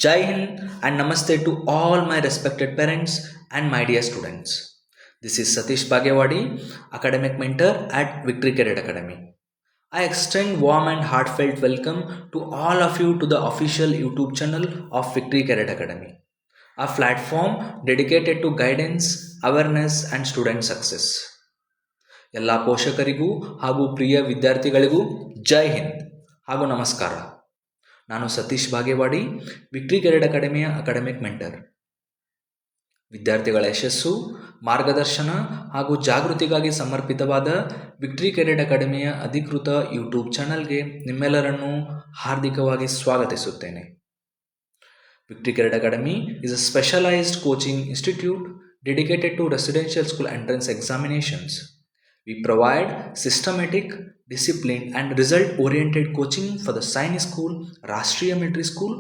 Jai Hind and Namaste to all my respected parents and my dear students. This is Satish Bagewadi, academic mentor at Victory Cadet Academy. I extend warm and heartfelt welcome to all of you to the official YouTube channel of Victory Cadet Academy, a platform dedicated to guidance, awareness and student success. ಎಲ್ಲ ಪೋಷಕರಿಗೂ ಹಾಗೂ ಪ್ರಿಯ ವಿದ್ಯಾರ್ಥಿಗಳಿಗೂ ಜೈ ಹಿಂದ್ ಹಾಗೂ ನಮಸ್ಕಾರ. ನಾನು Satish Bagewadi, victory cadet ಅಕಾಡೆಮಿಯ academic mentor. ವಿದ್ಯಾರ್ಥಿಗಳ ಯಶಸ್ಸು, ಮಾರ್ಗದರ್ಶನ ಹಾಗೂ ಜಾಗೃತಿಗಾಗಿ ಸಮರ್ಪಿತವಾದ ವಿಕ್ಟ್ರಿ ಕೆರೆಡ್ ಅಕಾಡೆಮಿಯ ಅಧಿಕೃತ ಯೂಟ್ಯೂಬ್ ಚಾನಲ್ಗೆ ನಿಮ್ಮೆಲ್ಲರನ್ನೂ ಹಾರ್ದಿಕವಾಗಿ ಸ್ವಾಗತಿಸುತ್ತೇನೆ. Victory Cadet Academy is a specialized coaching institute dedicated to residential school entrance examinations. We provide systematic, disciplined and result-oriented coaching for the Sainik School, Rashtriya Military School,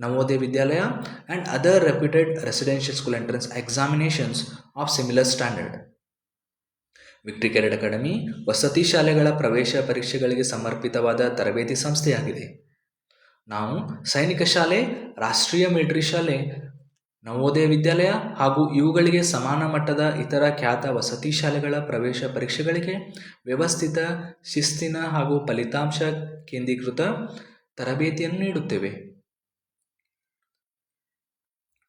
Navodaya Vidyalaya and other reputed residential school entrance examinations of similar standard. Victory Cadet Academy ವಸತಿ ಶಾಲೆಗಳ ಪ್ರವೇಶ ಪರೀಕ್ಷೆಗಳಿಗೆ ಸಮರ್ಪಿತವಾದ ತರಬೇತಿ ಸಂಸ್ಥೆಯಾಗಿದೆ. ನಾವು ಸೈನಿಕ ಶಾಲೆ, ರಾಷ್ಟ್ರೀಯ ಮಿಲಿಟರಿ ಶಾಲೆ, ನವೋದಯ ವಿದ್ಯಾಲಯ ಹಾಗೂ ಇವುಗಳಿಗೆ ಸಮಾನ ಮಟ್ಟದ ಇತರ ಖ್ಯಾತ ವಸತಿ ಶಾಲೆಗಳ ಪ್ರವೇಶ ಪರೀಕ್ಷೆಗಳಿಗೆ ವ್ಯವಸ್ಥಿತ, ಶಿಸ್ತಿನ ಹಾಗೂ ಫಲಿತಾಂಶ ಕೇಂದ್ರೀಕೃತ ತರಬೇತಿಯನ್ನು ನೀಡುತ್ತೇವೆ.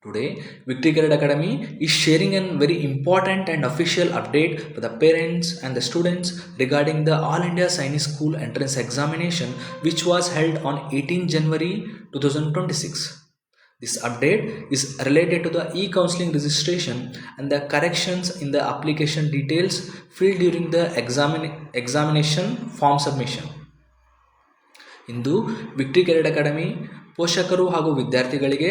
Today, Victory Cadet Academy is sharing a very important and official update for the parents and the students regarding the All India Sainik School Entrance Examination which was held on 18 January 2026. This update is related to the e-counseling registration and the corrections in the application details filled during the examination form submission. ಇಂದು Victory Cadet Academy ಪೋಷಕರು ಹಾಗೂ ವಿದ್ಯಾರ್ಥಿಗಳಿಗೆ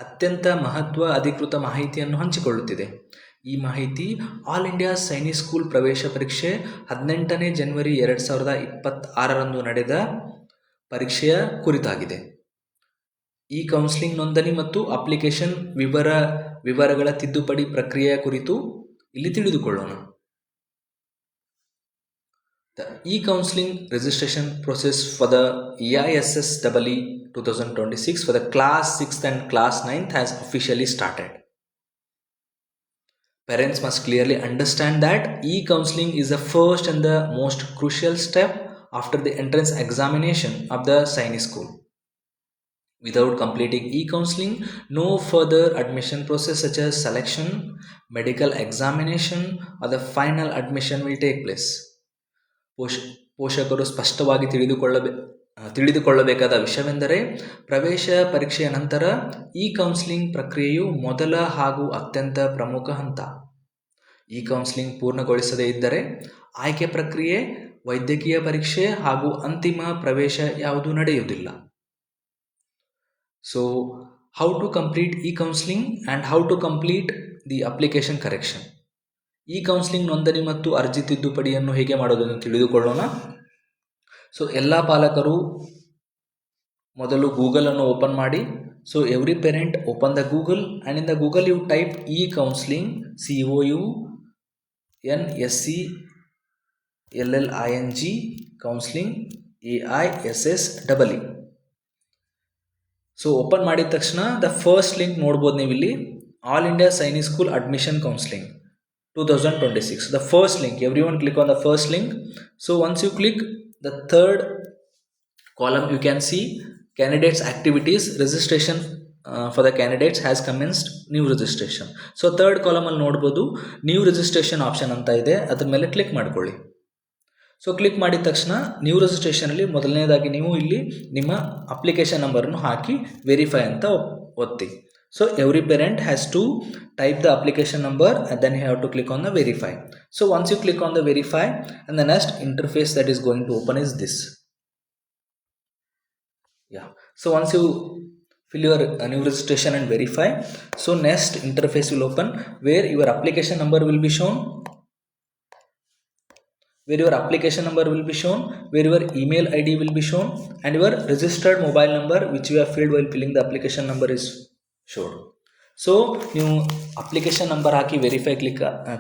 ಅತ್ಯಂತ ಮಹತ್ವ ಅಧಿಕೃತ ಮಾಹಿತಿಯನ್ನು ಹಂಚಿಕೊಳ್ಳುತ್ತಿದೆ. ಈ ಮಾಹಿತಿ ಆಲ್ ಇಂಡಿಯಾ ಸೈನಿಕ್ ಸ್ಕೂಲ್ ಪ್ರವೇಶ ಪರೀಕ್ಷೆ 18ನೇ ಜನವರಿ 2026ರಂದು ನಡೆದ ಪರೀಕ್ಷೆಯ ಕುರಿತಾಗಿದೆ. ಈ ಕೌನ್ಸಿಲಿಂಗ್ ನೋಂದಣಿ ಮತ್ತು ಅಪ್ಲಿಕೇಶನ್ ವಿವರಗಳ ತಿದ್ದುಪಡಿ ಪ್ರಕ್ರಿಯೆಯ ಕುರಿತು ಇಲ್ಲಿ ತಿಳಿದುಕೊಳ್ಳೋಣ. The e-counseling registration process for the EISSEE 2026 for the class 6th and class 9th has officially started. Parents must clearly understand that e-counseling is the first and the most crucial step after the entrance examination of the Sainik School. Without completing e-counseling, no further admission process such as selection, medical examination or the final admission will take place. ಪೋಷಕರು ಸ್ಪಷ್ಟವಾಗಿ ತಿಳಿದುಕೊಳ್ಳಬೇಕಾದ ವಿಷಯವೆಂದರೆ ಪ್ರವೇಶ ಪರೀಕ್ಷೆಯ ನಂತರ ಈ counselling ಪ್ರಕ್ರಿಯೆಯು ಮೊದಲ ಹಾಗೂ ಅತ್ಯಂತ ಪ್ರಮುಖ ಹಂತ. ಈ ಕೌನ್ಸಿಲಿಂಗ್ ಪೂರ್ಣಗೊಳಿಸದೇ ಇದ್ದರೆ ಆಯ್ಕೆ ಪ್ರಕ್ರಿಯೆ, ವೈದ್ಯಕೀಯ ಪರೀಕ್ಷೆ ಹಾಗೂ ಅಂತಿಮ ಪ್ರವೇಶ ಯಾವುದೂ ನಡೆಯುವುದಿಲ್ಲ. So, how to complete e-counseling and how to complete the application correction. e-counseling ನೋಂದಣಿ ಮತ್ತು ಅರ್ಜಿ ತಿದ್ದುಪಡಿಯನ್ನು ಹೇಗೆ ಮಾಡೋದನ್ನು ತಿಳಿದುಕೊಳ್ಳೋಣ. ಸೊ ಎಲ್ಲ ಪಾಲಕರು ಮೊದಲು ಗೂಗಲನ್ನು ಓಪನ್ ಮಾಡಿ. So every parent open the Google and in the Google you type e-counseling COUNSELLING counselling AISSEE. So open ಮಾಡಿದ ತಕ್ಷಣ ದ ಫಸ್ಟ್ ಲಿಂಕ್ ನೋಡ್ಬೋದು ನೀವು ಇಲ್ಲಿ, all India Sainik school admission counselling 2026. The first link, everyone click on the first link. So once you click the third column, you can see candidates activities, registration for the candidates has commenced, new registration. So third column ಅಲ್ಲಿ ನೋಡ್ಬೋದು new registration option ಅಂತ ಇದೆ, ಅದ್ರ ಮೇಲೆ click ಮಾಡ್ಕೊಳ್ಳಿ. So click ಮಾಡಿದ ತಕ್ಷಣ new ರಿಜಿಸ್ಟ್ರೇಷನಲ್ಲಿ ಮೊದಲನೇದಾಗಿ ನೀವು ಇಲ್ಲಿ ನಿಮ್ಮ ಅಪ್ಲಿಕೇಶನ್ ನಂಬರನ್ನು ಹಾಕಿ ವೆರಿಫೈ ಅಂತ ಒತ್ತಿ. So every parent has to type the application number and then you have to click on the verify. So once you click on the verify, and the next interface that is going to open is this. So once you fill your new registration and verify, so next interface will open where your application number will be shown, where your email ID will be shown and your registered mobile number which you have filled while filling the application number is shown. So ನೀವು application number ಹಾಕಿ verify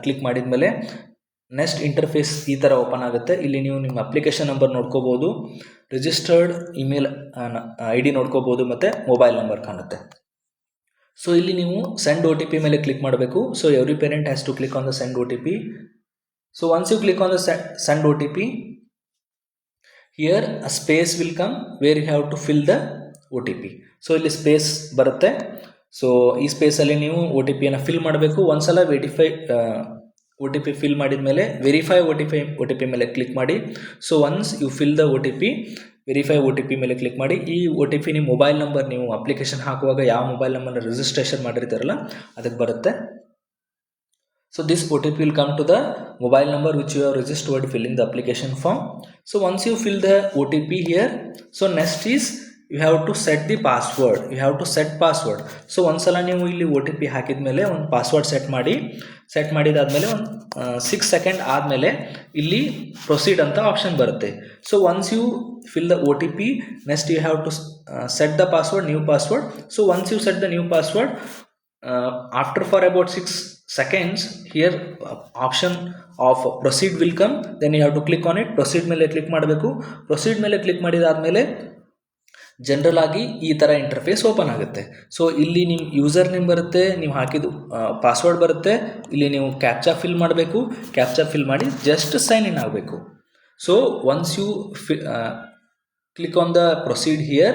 click ಮಾಡಿದ ಮೇಲೆ next interface ಈ ಥರ open ಆಗುತ್ತೆ. ಇಲ್ಲಿ ನೀವು ನಿಮ್ಮ application number ನೋಡ್ಕೋಬೋದು, ರಿಜಿಸ್ಟರ್ಡ್ ಇಮೇಲ್ ID ನೋಡ್ಕೋಬೋದು ಮತ್ತು ಮೊಬೈಲ್ ನಂಬರ್ ಕಾಣುತ್ತೆ. ಸೊ ಇಲ್ಲಿ ನೀವು ಸೆಂಡ್ OTP ಮೇಲೆ ಕ್ಲಿಕ್ ಮಾಡಬೇಕು. So every parent has to click on the send OTP. So once you click on the send OTP, here a space will come where you have to fill the OTP. So ಇಲ್ಲಿ space ಬರುತ್ತೆ. So ಈ ಸ್ಪೇಸಲ್ಲಿ ನೀವು OTPಯನ್ನು fill ಮಾಡಬೇಕು. ಒಂದ್ಸಲ OTP fill ಮಾಡಿದ ಮೇಲೆ verify OTP ಮೇಲೆ ಕ್ಲಿಕ್ ಮಾಡಿ. So once you fill the OTP, verify OTP ಮೇಲೆ ಕ್ಲಿಕ್ ಮಾಡಿ. ಈ OTP ನಿಮ್ಮ ಮೊಬೈಲ್ ನಂಬರ್, ನೀವು ಅಪ್ಲಿಕೇಶನ್ ಹಾಕುವಾಗ ಯಾವ ಮೊಬೈಲ್ ನಂಬರ್ನ ರಿಜಿಸ್ಟ್ರೇಷನ್ ಮಾಡಿರ್ತಾರಲ್ಲ ಅದಕ್ಕೆ ಬರುತ್ತೆ. So this OTP will come to the mobile number which you have registered filling the application form. So once you fill the OTP here, so next is you have to set the password. You have to set password. So ಒಂದ್ಸಲ ನೀವು ಇಲ್ಲಿ OTP ಹಾಕಿದ ಮೇಲೆ ಒಂದು password set ಮಾಡಿದಾದ್ಮೇಲೆ ಒಂದು 6 second ಆದಮೇಲೆ ಇಲ್ಲಿ proceed ಅಂತ ಆಪ್ಷನ್ ಬರುತ್ತೆ. So once you fill the OTP, next you have to set the password, new password. So once you set the new password, after for about 6 seconds here option of proceed will come. Then you have to click on it. proceed ಮೇಲೆ click ಮಾಡಬೇಕು. proceed ಮೇಲೆ click ಮಾಡಿದಾದ್ಮೇಲೆ general ಆಗಿ ಈ ಥರ interface open ಆಗುತ್ತೆ. So ಇಲ್ಲಿ ನಿಮ್ಮ user name ಬರುತ್ತೆ, ನೀವು ಹಾಕಿದ್ದು ಪಾಸ್ವರ್ಡ್ ಬರುತ್ತೆ. ಇಲ್ಲಿ ನೀವು ಕ್ಯಾಪ್ಚಾ ಫಿಲ್ ಮಾಡಬೇಕು. ಕ್ಯಾಪ್ಚಾ ಫಿಲ್ ಮಾಡಿ ಜಸ್ಟ್ ಸೈನ್ ಇನ್ ಆಗಬೇಕು. So once you click on the proceed here,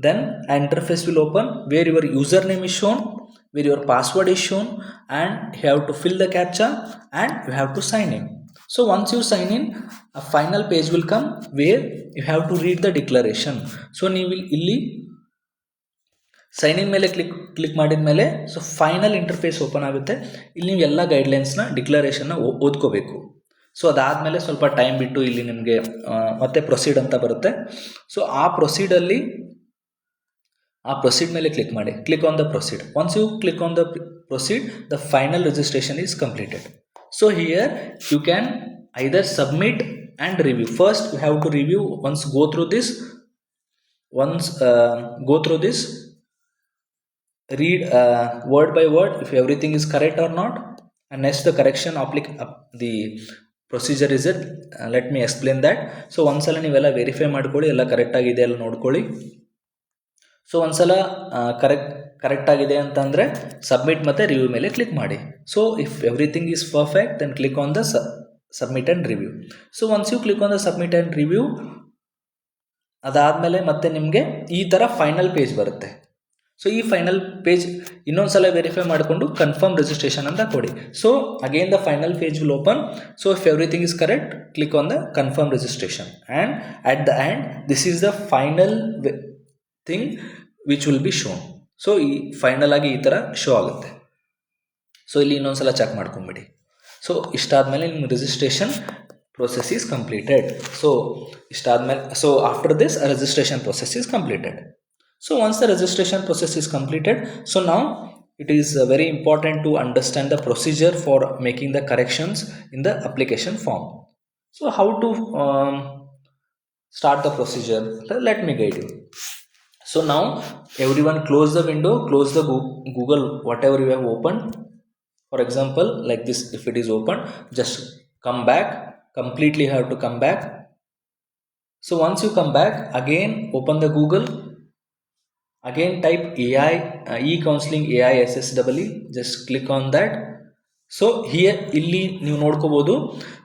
then an interface will open where your username is shown, where your password is shown, and you have to fill the captcha and you have to sign in. So once you sign in, a final page will come where you have to read the declaration. So ನೀವು ಇಲ್ಲಿ sign in ಮೇಲೆ click ಮಾಡಿದ ಮೇಲೆ so final interface open ಆಗುತ್ತೆ. ಇಲ್ಲಿ ನೀವು ಎಲ್ಲ ಗೈಡ್ಲೈನ್ಸ್ನ ಡಿಕ್ಲರೇಷನ್ನ ಓದ್ಕೋಬೇಕು. So ಅದಾದಮೇಲೆ ಸ್ವಲ್ಪ ಟೈಮ್ ಬಿಟ್ಟು ಇಲ್ಲಿ ನಿಮಗೆ ಮತ್ತೆ ಪ್ರೊಸೀಡ್ ಅಂತ ಬರುತ್ತೆ. ಸೊ ಆ ಪ್ರೊಸೀಡ್ ಮೇಲೆ ಕ್ಲಿಕ್ ಮಾಡಿ. Click on the proceed. Once you click on the proceed, the final registration is completed. So here you can either submit and review. First you have to review, once go through this, read word by word if everything is correct or not, and next the correction the procedure is it. Let me explain that. So ಒಂದ್ಸಲ ನೀವೆಲ್ಲ verify ಮಾಡ್ಕೊಳ್ಳಿ, ಎಲ್ಲ ಕರೆಕ್ಟಾಗಿದೆ ಎಲ್ಲ ನೋಡ್ಕೊಳ್ಳಿ. So ಒಂದ್ಸಲ correct ಆಗಿದೆ ಅಂತಂದರೆ submit ಮತ್ತು ರಿವ್ಯೂ ಮೇಲೆ ಕ್ಲಿಕ್ ಮಾಡಿ. So if everything is perfect then click on the submit and review. So once you click on the submit and review, ಅದಾದಮೇಲೆ ಮತ್ತೆ ನಿಮಗೆ ಈ ಥರ ಫೈನಲ್ ಪೇಜ್ ಬರುತ್ತೆ. ಸೊ ಈ ಫೈನಲ್ ಪೇಜ್ ಇನ್ನೊಂದ್ಸಲ ವೆರಿಫೈ ಮಾಡಿಕೊಂಡು ಕನ್ಫರ್ಮ್ ರಿಜಿಸ್ಟ್ರೇಷನ್ ಅಂತ ಕೊಡಿ. So again the final page will open. So if everything is correct, click on the confirm registration, and at the end this is the final thing which will be shown. So ಈ final ಆಗಿ ಈ ಥರ show ಆಗುತ್ತೆ. So ಇಲ್ಲಿ ಇನ್ನೊಂದ್ಸಲ check ಮಾಡ್ಕೊಂಬಿಡಿ. So ಇಷ್ಟಾದಮೇಲೆ ನಿಮ್ಮ registration process is completed. So ಇಷ್ಟಾದಮೇಲೆ, so after this registration process is completed. So once the registration process is completed, so now it is very important to understand the procedure for making the corrections in the application form. So how to start the procedure? Let me guide you. So now everyone close the window, close the Google whatever you have opened. For example, like this, if it is open, just come back. Completely have to come back. So once you come back, again open the Google, again type AI e-counseling AISSEE, just click on that. So here illi ನೀವು ನೋಡ್ಕೋಬಹುದು.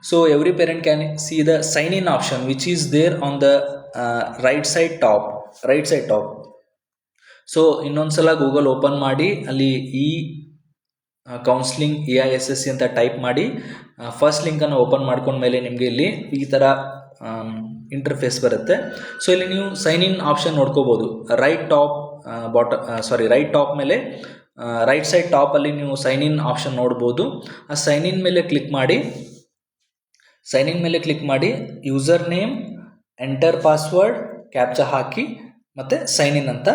So every parent can see the sign in option which is there on the right side top. So ಇನ್ನೊಂದ್ಸಲ Google open ಮಾಡಿ ಅಲ್ಲಿ counselling AISSEE ಅಂತ type ಮಾಡಿ first ಲಿಂಕನ್ನು open ಮಾಡ್ಕೊಂಡ್ಮೇಲೆ ನಿಮಗೆ ಇಲ್ಲಿ ಈ ಥರ ಇಂಟರ್ಫೇಸ್ ಬರುತ್ತೆ. ಸೊ ಇಲ್ಲಿ ನೀವು ಸೈನ್ ಇನ್ ಆಪ್ಷನ್ ನೋಡ್ಕೋಬೋದು. ರೈಟ್ ಟಾಪ್ ಮೇಲೆ ರೈಟ್ ಸೈಡ್ ಟಾಪಲ್ಲಿ ನೀವು ಸೈನ್ ಇನ್ ಆಪ್ಷನ್ ನೋಡ್ಬೋದು. ಆ ಸೈನ್ ಇನ್ ಮೇಲೆ ಕ್ಲಿಕ್ ಮಾಡಿ user name, enter password, captcha ಹಾಕಿ ಮತ್ತು ಸೈನ್ ಇನ್ ಅಂತ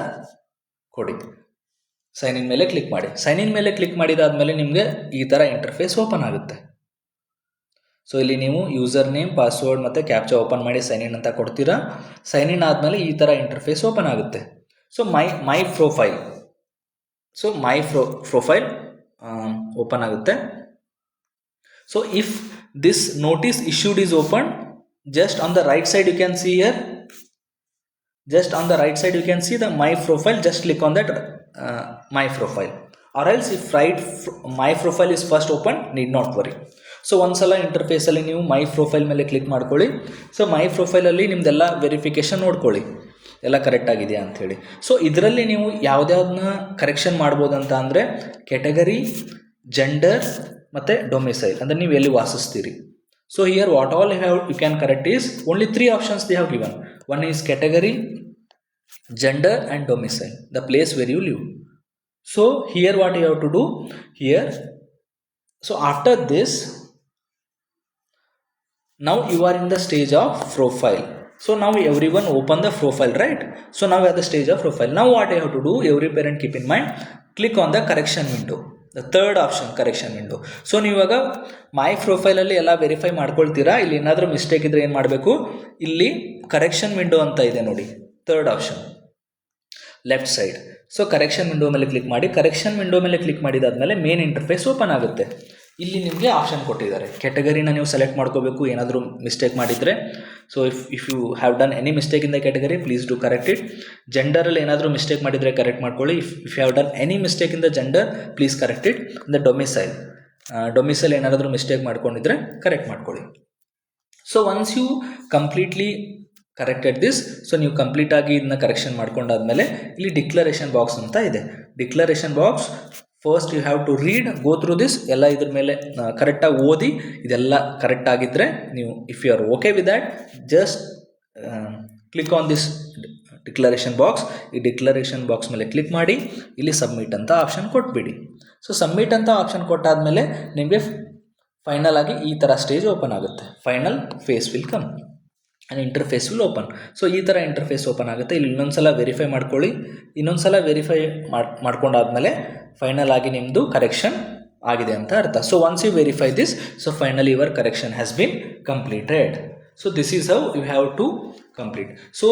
ಕೊಡಿ. ಸೈನ್ ಇನ್ ಮೇಲೆ ಕ್ಲಿಕ್ ಮಾಡಿ. ಸೈನ್ ಇನ್ ಮೇಲೆ ಕ್ಲಿಕ್ ಮಾಡಿದಾದ್ಮೇಲೆ ನಿಮಗೆ ಈ ಥರ ಇಂಟರ್ಫೇಸ್ ಓಪನ್ ಆಗುತ್ತೆ. ಸೊ ಇಲ್ಲಿ ನೀವು ಯೂಸರ್ ನೇಮ್, ಪಾಸ್ವರ್ಡ್ ಮತ್ತು ಕ್ಯಾಪ್ಚಾ ಓಪನ್ ಮಾಡಿ ಸೈನ್ ಇನ್ ಅಂತ ಕೊಡ್ತೀರಾ. ಸೈನ್ ಇನ್ ಆದಮೇಲೆ ಈ ಥರ ಇಂಟರ್ಫೇಸ್ ಓಪನ್ ಆಗುತ್ತೆ. ಸೊ ಮೈ ಪ್ರೊಫೈಲ್ ಓಪನ್ ಆಗುತ್ತೆ. So if this notice issued is opened. Just on the right side you can see here, just on the right side you can see the my profile. Just click on that my profile, or else if my profile is first open, need not worry. So ಒಂದ್ಸಲ ಇಂಟರ್ಫೇಸಲ್ಲಿ ನೀವು my profile ಮೇಲೆ click ಮಾಡ್ಕೊಳ್ಳಿ. So my ಪ್ರೊಫೈಲಲ್ಲಿ ನಿಮ್ದೆಲ್ಲ verification ನೋಡ್ಕೊಳ್ಳಿ ಎಲ್ಲ correct ಆಗಿದೆಯಾ ಅಂಥೇಳಿ. So ಇದರಲ್ಲಿ ನೀವು ಯಾವುದ್ಯಾವ್ದನ್ನ ಕರೆಕ್ಷನ್ ಮಾಡ್ಬೋದಂತ ಅಂದರೆ ಕೆಟಗರಿ, ಜೆಂಡರ್ ಮತ್ತು ಡೊಮಿಸೈಲ್, ಅಂದರೆ ನೀವು ಎಲ್ಲಿ ವಾಸಿಸ್ತೀರಿ. So here what all you can correct is only 3 options they have given. One is category, gender and domicile, the place where you live. So here what you have to do here, so after this now you are in the stage of profile. So now everyone open the profile, right? So now we are the stage of profile. Now what you have to do, every parent keep in mind, click on the correction window, the third option, correction window. So ನೀವಾಗ my ಪ್ರೊಫೈಲಲ್ಲಿ ಎಲ್ಲ verify ಮಾಡ್ಕೊಳ್ತೀರಾ. ಇಲ್ಲಿ ಏನಾದರೂ mistake ಇದ್ದರೆ ಏನು ಮಾಡಬೇಕು, ಇಲ್ಲಿ correction window ಅಂತ ಇದೆ ನೋಡಿ, third option left side. So correction window ಮೇಲೆ ಕ್ಲಿಕ್ ಮಾಡಿ. ಕರೆಕ್ಷನ್ ವಿಂಡೋ ಮೇಲೆ ಕ್ಲಿಕ್ ಮಾಡಿದಾದ್ಮೇಲೆ ಮೇನ್ ಇಂಟರ್ಫೇಸ್ ಓಪನ್ ಆಗುತ್ತೆ. ಇಲ್ಲಿ ನಿಮಗೆ ಆಪ್ಷನ್ ಕೊಟ್ಟಿದ್ದಾರೆ. ಕೆಟಗರಿನ ನೀವು ಸೆಲೆಕ್ಟ್ ಮಾಡ್ಕೋಬೇಕು ಏನಾದರೂ ಮಿಸ್ಟೇಕ್ ಮಾಡಿದರೆ. So if you have done any mistake in the category, please do correct it. ಜೆಂಡರಲ್ಲಿ ಏನಾದರೂ ಮಿಸ್ಟೇಕ್ ಮಾಡಿದರೆ ಕರೆಕ್ಟ್ ಮಾಡ್ಕೊಳ್ಳಿ. If you have done any mistake in the gender, please correct it. The domicile ಏನಾದರೂ mistake ಮಾಡ್ಕೊಂಡಿದ್ರೆ correct ಮಾಡ್ಕೊಳ್ಳಿ. So once you completely corrected this, so ನೀವು ಕಂಪ್ಲೀಟಾಗಿ ಇದನ್ನ ಕರೆಕ್ಷನ್ ಮಾಡ್ಕೊಂಡಾದ್ಮೇಲೆ ಇಲ್ಲಿ ಡಿಕ್ಲರೇಷನ್ ಬಾಕ್ಸ್ ಅಂತ ಇದೆ. Declaration box first you have to read, go through this, ಎಲ್ಲ ಇದ್ರ ಮೇಲೆ ಕರೆಕ್ಟಾಗಿ ಓದಿ. ಇದೆಲ್ಲ ಕರೆಕ್ಟ್ ಆಗಿದ್ದರೆ ನೀವು, if you are okay with that, just click on this declaration box. ಈ ಡಿಕ್ಲರೇಷನ್ ಬಾಕ್ಸ್ ಮೇಲೆ ಕ್ಲಿಕ್ ಮಾಡಿ, ಇಲ್ಲಿ ಸಬ್ಮಿಟ್ ಅಂತ ಆಪ್ಷನ್ ಕೊಟ್ಬಿಡಿ. ಸೊ ಸಬ್ಮಿಟ್ ಅಂತ ಆಪ್ಷನ್ ಕೊಟ್ಟಾದಮೇಲೆ ನಿಮಗೆ ಫೈನಲ್ ಆಗಿ ಈ ಥರ ಸ್ಟೇಜ್ ಓಪನ್ ಆಗುತ್ತೆ. Final phase will come and interface will open. So ಈ ಥರ ಇಂಟರ್ಫೇಸ್ ಓಪನ್ ಆಗುತ್ತೆ. ಇಲ್ಲಿ ಇನ್ನೊಂದ್ಸಲ ವೆರಿಫೈ ಮಾಡ್ಕೊಳ್ಳಿ. ಇನ್ನೊಂದ್ಸಲ ವೆರಿಫೈ ಮಾಡ್ಕೊಂಡಾದ್ಮೇಲೆ ಫೈನಲ್ ಆಗಿ ನಿಮ್ಮದು ಕರೆಕ್ಷನ್ ಆಗಿದೆ ಅಂತ ಅರ್ಥ. So once you verify this, so finally your correction has been completed. So this is how you have to complete. So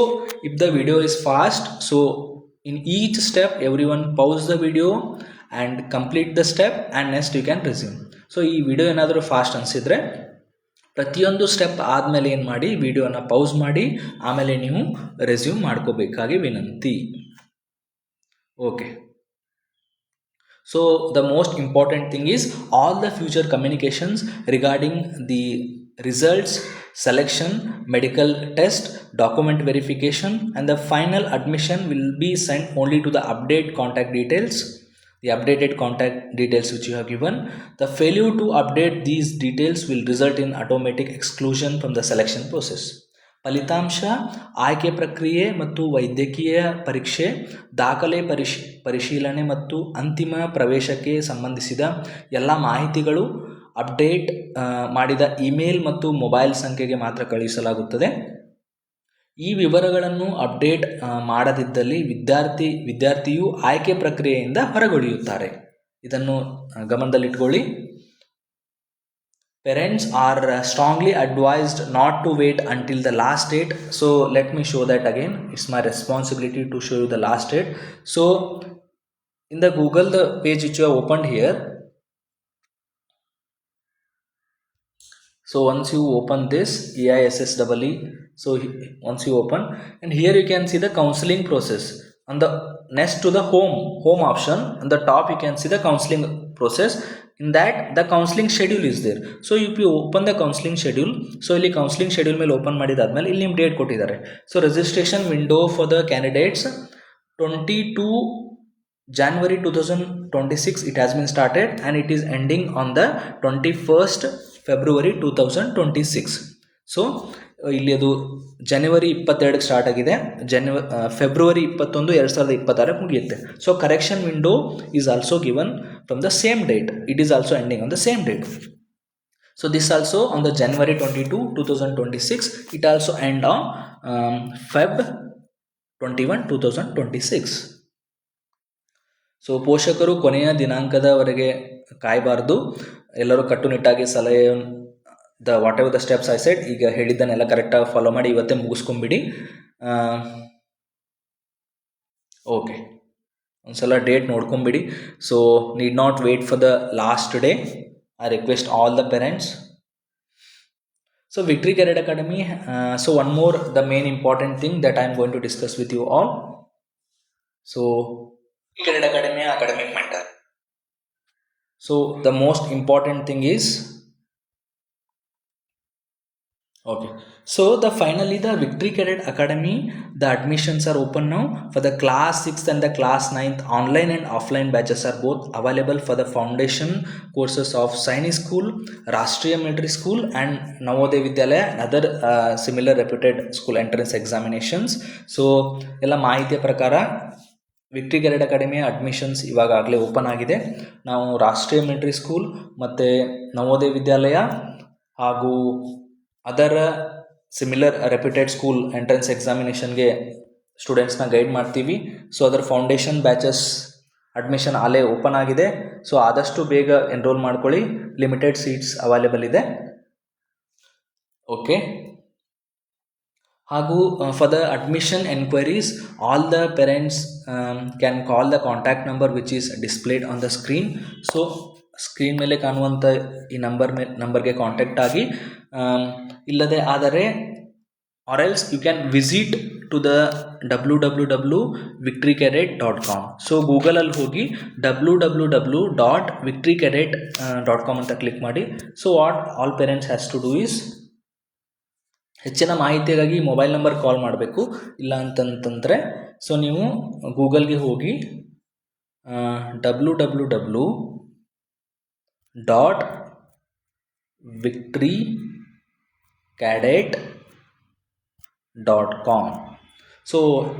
if the video is fast, so in each step every one pause the video and complete the step and next you can resume. So ಈ video ಏನಾದರೂ fast ಅನಿಸಿದರೆ ಪ್ರತಿಯೊಂದು step ಆದಮೇಲೆ ಏನು ಮಾಡಿ, ವಿಡಿಯೋನ pause ಮಾಡಿ ಆಮೇಲೆ ನೀವು ರೆಸ್ಯೂಮ್ ಮಾಡ್ಕೋಬೇಕಾಗಿ ವಿನಂತಿ. Okay. So the most important thing is all the future communications regarding the results, selection, medical test, document verification and the final admission will be sent only to the update contact details, the updated contact details which you have given. The failure to update these details will result in automatic exclusion from the selection process. ಫಲಿತಾಂಶ, ಆಯ್ಕೆ ಪ್ರಕ್ರಿಯೆ ಮತ್ತು ವೈದ್ಯಕೀಯ ಪರೀಕ್ಷೆ, ದಾಖಲೆ ಪರಿಶೀಲನೆ ಮತ್ತು ಅಂತಿಮ ಪ್ರವೇಶಕ್ಕೆ ಸಂಬಂಧಿಸಿದ ಎಲ್ಲ ಮಾಹಿತಿಗಳು ಅಪ್ಡೇಟ್ ಮಾಡಿದ ಇಮೇಲ್ ಮತ್ತು ಮೊಬೈಲ್ ಸಂಖ್ಯೆಗೆ ಮಾತ್ರ ಕಳುಹಿಸಲಾಗುತ್ತದೆ. ಈ ವಿವರಗಳನ್ನು ಅಪ್ಡೇಟ್ ಮಾಡದಿದ್ದಲ್ಲಿ ವಿದ್ಯಾರ್ಥಿಯು ಆಯ್ಕೆ ಪ್ರಕ್ರಿಯೆಯಿಂದ ಹೊರಗುಳಿಯುತ್ತಾರೆ. ಇದನ್ನು ಗಮನದಲ್ಲಿಟ್ಕೊಳ್ಳಿ. Parents are strongly advised not to wait until the last date. So let me show that again. It's my responsibility to show you the last date. So in the Google, the page which you have opened here, so once you open this AISSEE, so once you open, and here you can see the counseling process. On the next to the home option, on the top you can see the counseling process. In that the counseling schedule is there. So if you open the counseling schedule, so ಇಲ್ಲಿ counseling schedule ಮೇಲೆ open ಮಾಡಿದಾದ್ಮೇಲೆ ಇಲ್ಲಿ ನಿಮ್ಮ date ಕೊಟ್ಟಿದ್ದಾರೆ. So registration window for the candidates 22 January 2026 it has been started and it is ending on the 21st February 2026. So ಇಲ್ಲಿ ಅದು ಜನವರಿ 22ಕ್ಕೆ start ಆಗಿದೆ, February 21, 2026 ಮುಗಿಯುತ್ತೆ. So correction window is also given from the same date. It is also ending on the same date. So this also on the January 22, 2026. It also end on Feb 21, 2026. So ಪೋಷಕರು ಕೊನೆಯ ದಿನಾಂಕದವರೆಗೆ ಕಾಯಬಾರ್ದು. ಎಲ್ಲರೂ ಕಟ್ಟುನಿಟ್ಟಾಗಿ ಸಲಹೆ whatever the steps I said, ಈಗ ಹೇಳಿದ್ದನ್ನೆಲ್ಲ ಕರೆಕ್ಟಾಗಿ ಫಾಲೋ ಮಾಡಿ ಇವತ್ತೇ ಮುಗಿಸ್ಕೊಂಬಿಡಿ. ಓಕೆ, ಒಂದ್ಸಲ ಡೇಟ್ ನೋಡ್ಕೊಂಬಿಡಿ. So need not wait for the last day. I request all the parents. So Victory Career Academy, so one more the main important thing that I am going to discuss with you all. So Victory Career Academy academic mentor. So the most important thing is, okay, so the finally the Victory Cadet Academy, the admissions are open now for the class 6th and the class 9th. Online and offline batches are both available for the foundation courses of Sainik School, Rashtriya Military School and Navodaya Vidyalaya and other similar reputed school entrance examinations. So ಎಲ್ಲ ಮಾಹಿತಿಯ ಪ್ರಕಾರ victory cadet ಅಕಾಡೆಮಿಯ admissions ಇವಾಗಲೇ open ಆಗಿದೆ. ನಾವು ರಾಷ್ಟ್ರೀಯ military school ಮತ್ತು ನವೋದಯ ವಿದ್ಯಾಲಯ ಹಾಗೂ ಅದರ ಸಿಮಿಲರ್ ರೆಪ್ಯೂಟೆಡ್ ಸ್ಕೂಲ್ ಎಂಟ್ರೆನ್ಸ್ ಎಕ್ಸಾಮಿನೇಷನ್ಗೆ ಸ್ಟೂಡೆಂಟ್ಸ್ನ ಗೈಡ್ ಮಾಡ್ತೀವಿ. ಸೊ ಅದರ ಫೌಂಡೇಶನ್ ಬ್ಯಾಚಸ್ ಅಡ್ಮಿಷನ್ ಅಲ್ಲೇ ಓಪನ್ ಆಗಿದೆ. ಸೊ ಆದಷ್ಟು ಬೇಗ ಎನ್ರೋಲ್ ಮಾಡ್ಕೊಳ್ಳಿ, ಲಿಮಿಟೆಡ್ ಸೀಟ್ಸ್ ಅವೈಲೇಬಲ್ ಇದೆ. ಓಕೆ, ಹಾಗೂ for the admission enquiries all the parents can call the contact number which is displayed on the screen. So screen ಮೇಲೆ ಕಾಣುವಂಥ ಈ ನಂಬರ್ಗೆ ಕಾಂಟ್ಯಾಕ್ಟ್ ಆಗಿ, ಇಲ್ಲದೆ ಆದರೆ or else you can visit to the www.victorycadet.com. So ಗೂಗಲಲ್ಲಿ ಹೋಗಿ www.victorycadet.com ಅಂತ ಕ್ಲಿಕ್ ಮಾಡಿ. So what all parents has to do is, ಹೆಚ್ಚಿನ ಮಾಹಿತಿಗಾಗಿ ಮೊಬೈಲ್ ನಂಬರ್ ಕಾಲ್ ಮಾಡಬೇಕು. ಇಲ್ಲ ಅಂತಂತಂದರೆ ಸೊ ನೀವು ಗೂಗಲ್ಗೆ ಹೋಗಿ www.victorycadet.com. ಸೊ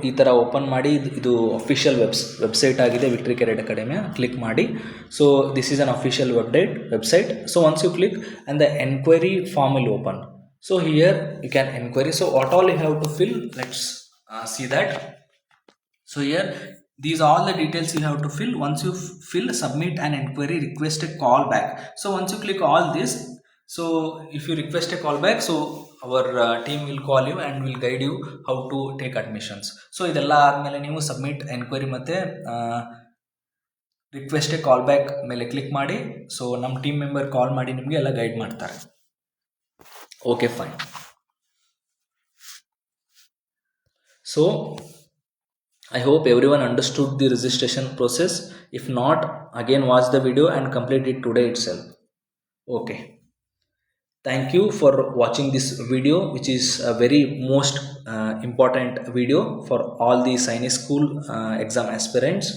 ಈ ಥರ ಓಪನ್ ಮಾಡಿ, ಇದು ಅಫಿಷಿಯಲ್ ವೆಬ್ಸೈಟ್ ಆಗಿದೆ ವಿಕ್ಟ್ರಿ ಕೆರೆಡ್ ಅಕಾಡೆಮಿಯ. ಕ್ಲಿಕ್ ಮಾಡಿ. So this is an official website. So once you click and the enquiry form will open. So here you can inquiry. So what all you have to fill, let's see that. So here these are all the details you have to fill. Once you fill, submit an inquiry, request a call back. So once you click all this, so if you request a call back, so our team will call you and will guide you how to take admissions. So ಇದೆಲ್ಲ ಆದಮೇಲೆ ನೀವು submit enquiry ಮತ್ತು request A call back ಮೇಲೆ click ಮಾಡಿ. So ನಮ್ಮ team member ಕಾಲ್ ಮಾಡಿ ನಿಮಗೆ ಎಲ್ಲ ಗೈಡ್ ಮಾಡ್ತಾರೆ. Okay, fine. So I hope everyone understood the registration process. If not, again watch the video and complete it today itself. Okay, thank you for watching this video, which is a very most important video for all the Sainik School exam aspirants.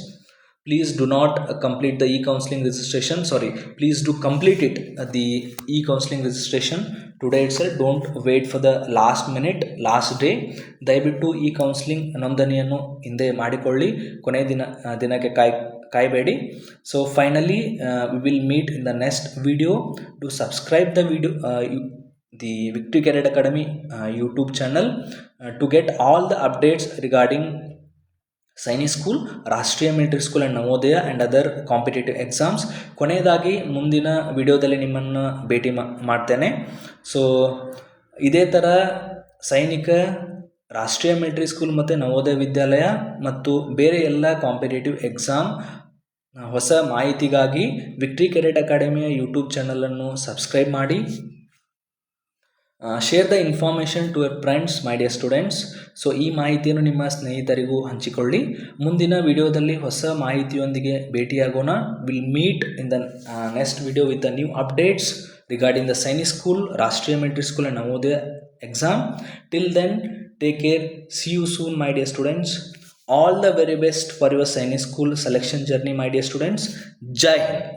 Please do not complete the e-counseling registration. Please do complete it, the e-counseling registration today itself. Don't wait for the last minute, last day. ದಯವಿಟ್ಟು ಈ counselling ನೋಂದಣಿಯನ್ನು ಹಿಂದೆ ಮಾಡಿಕೊಳ್ಳಿ, ಕೊನೆಯ ದಿನಕ್ಕೆ ಕಾಯಬೇಡಿ. So finally we will meet in the next video. Do subscribe the video, the Victory Cadet Academy YouTube channel to get all the updates regarding Sainik school, Rashtriya military school and Navodaya and other competitive exams. ಕೊನೆಯದಾಗಿ ಮುಂದಿನ ವಿಡಿಯೋದಲ್ಲಿ ನಿಮ್ಮನ್ನು ಭೇಟಿ ಮಾಡ್ತೇನೆ. So ಇದೇ ಥರ ಸೈನಿಕ, ರಾಷ್ಟ್ರೀಯ ಮಿಲಿಟರಿ ಸ್ಕೂಲ್ ಮತ್ತು ನವೋದಯ ವಿದ್ಯಾಲಯ ಮತ್ತು ಬೇರೆ ಎಲ್ಲ ಕಾಂಪಿಟೇಟಿವ್ ಎಕ್ಸಾಮ್ ಹೊಸ ಮಾಹಿತಿಗಾಗಿ ವಿಕ್ಟ್ರಿ ಕೆರೆಡ್ ಅಕಾಡೆಮಿಯ ಯೂಟ್ಯೂಬ್ ಚಾನಲನ್ನು ಸಬ್ಸ್ಕ್ರೈಬ್ ಮಾಡಿ. Share the information to your friends, my dear students. So ಈ ಮಾಹಿತಿಯನ್ನು ನಿಮ್ಮ ಸ್ನೇಹಿತರಿಗೂ ಹಂಚಿಕೊಳ್ಳಿ. ಮುಂದಿನ ವಿಡಿಯೋದಲ್ಲಿ ಹೊಸ ಮಾಹಿತಿಯೊಂದಿಗೆ ಭೇಟಿಯಾಗೋಣ. Will meet in the next video with the new updates regarding the Sainik school, Rashtriya military school and Navodaya exam. Till then, take care. See you soon, my dear students. All the very best for your Sainik School selection journey, my dear students. Jai Hind.